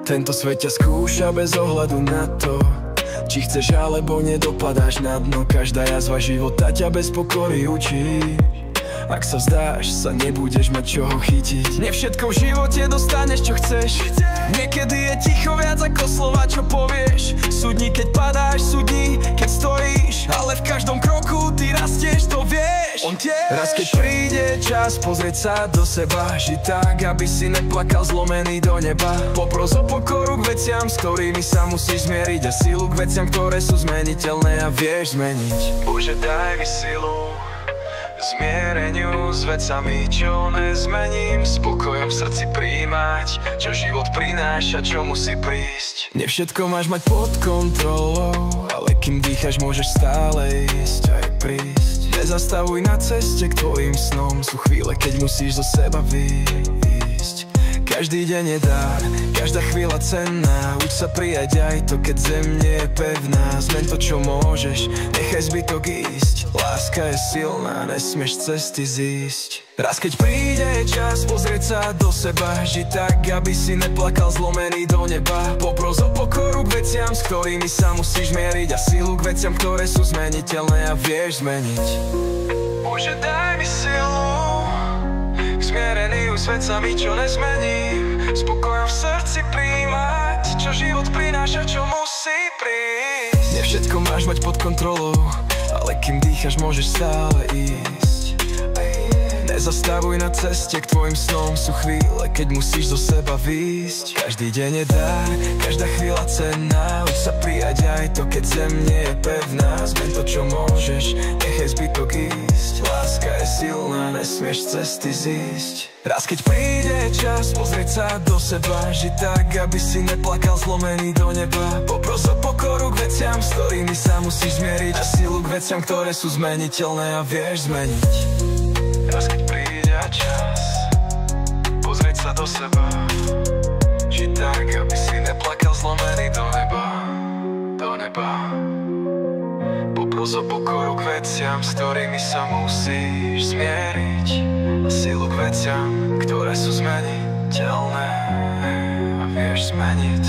Tento svet ťa skúša bez ohľadu na to, či chceš alebo nedopadáš na dno. Každá jazva života ťa bez pokory učí. Ak sa vzdáš, sa nebudeš mať čoho chytiť. Nie všetko v živote dostaneš, čo chceš. Niekedy je ticho viac ako slova, čo povieš. Súdni, keď padáš, súdni, keď stojíš. Ale v každom kroku ty rastieš, to vieš. On tiež. Raz keď príde čas pozrieť sa do seba, žiť tak, aby si neplakal zlomený do neba. Popros o pokoru k veciam, s ktorými sa musíš zmieriť, a silu k veciam, ktoré sú zmeniteľné a vieš zmeniť. Bože, daj mi silu zmiereniu s vecami, čo nezmením. Spokojom v srdci prijímať, čo život prináša, čo musí prísť. Nie všetko máš mať pod kontrolou, ale kým dýchaš, môžeš stále ísť aj prísť. Nezastavuj na ceste k tvojim snom, sú chvíle, keď musíš zo seba výjsť. Každý deň je dar, každá chvíľa cenná. Uč sa prijať aj to, keď zem nie je pevná. Zmeň to, čo môžeš, nechaj zbytok ísť. Láska je silná, nesmieš cesty zísť. Raz keď príde čas pozrieť sa do seba, žiť tak, aby si neplakal zlomený do neba. Popros o pokoru k veciam, s ktorými sa musíš mieriť, a silu k veciam, ktoré sú zmeniteľné a vieš zmeniť. Bože, daj mi silu zmierený s vecami, čo nezmením. Spokojom v srdci prijímať, čo život prináša, čo musí prísť. Nie všetko máš mať pod kontrolou, ale kým dýchaš, môžeš stále ísť. Nezastavuj na ceste k tvojim snom, sú chvíle, keď musíš zo seba výjsť. Každý deň je dar, každá chvíľa cenná. Uč sa prijať aj to, keď zem nie je pevná. Zmeň to, čo môžeš, nechaj zbytok ísť. Láska je silná, nesmieš cesty zísť. Raz keď príde čas pozrieť sa do seba, žiť tak, aby si neplakal zlomený do neba. Popros o pokoru k veciam, s ktorými sa musíš zmieriť, a silu k veciam, ktoré sú zmeniteľné a vieš zmeniť. Raz keď príde čas pozrieť sa do seba, žiť tak, aby si neplakal zlomený do neba, do neba. Popros o pokoru k veciam, s ktorými sa musíš zmieriť, a silu k veciam, ktoré sú zmeniteľné a vieš zmeniť.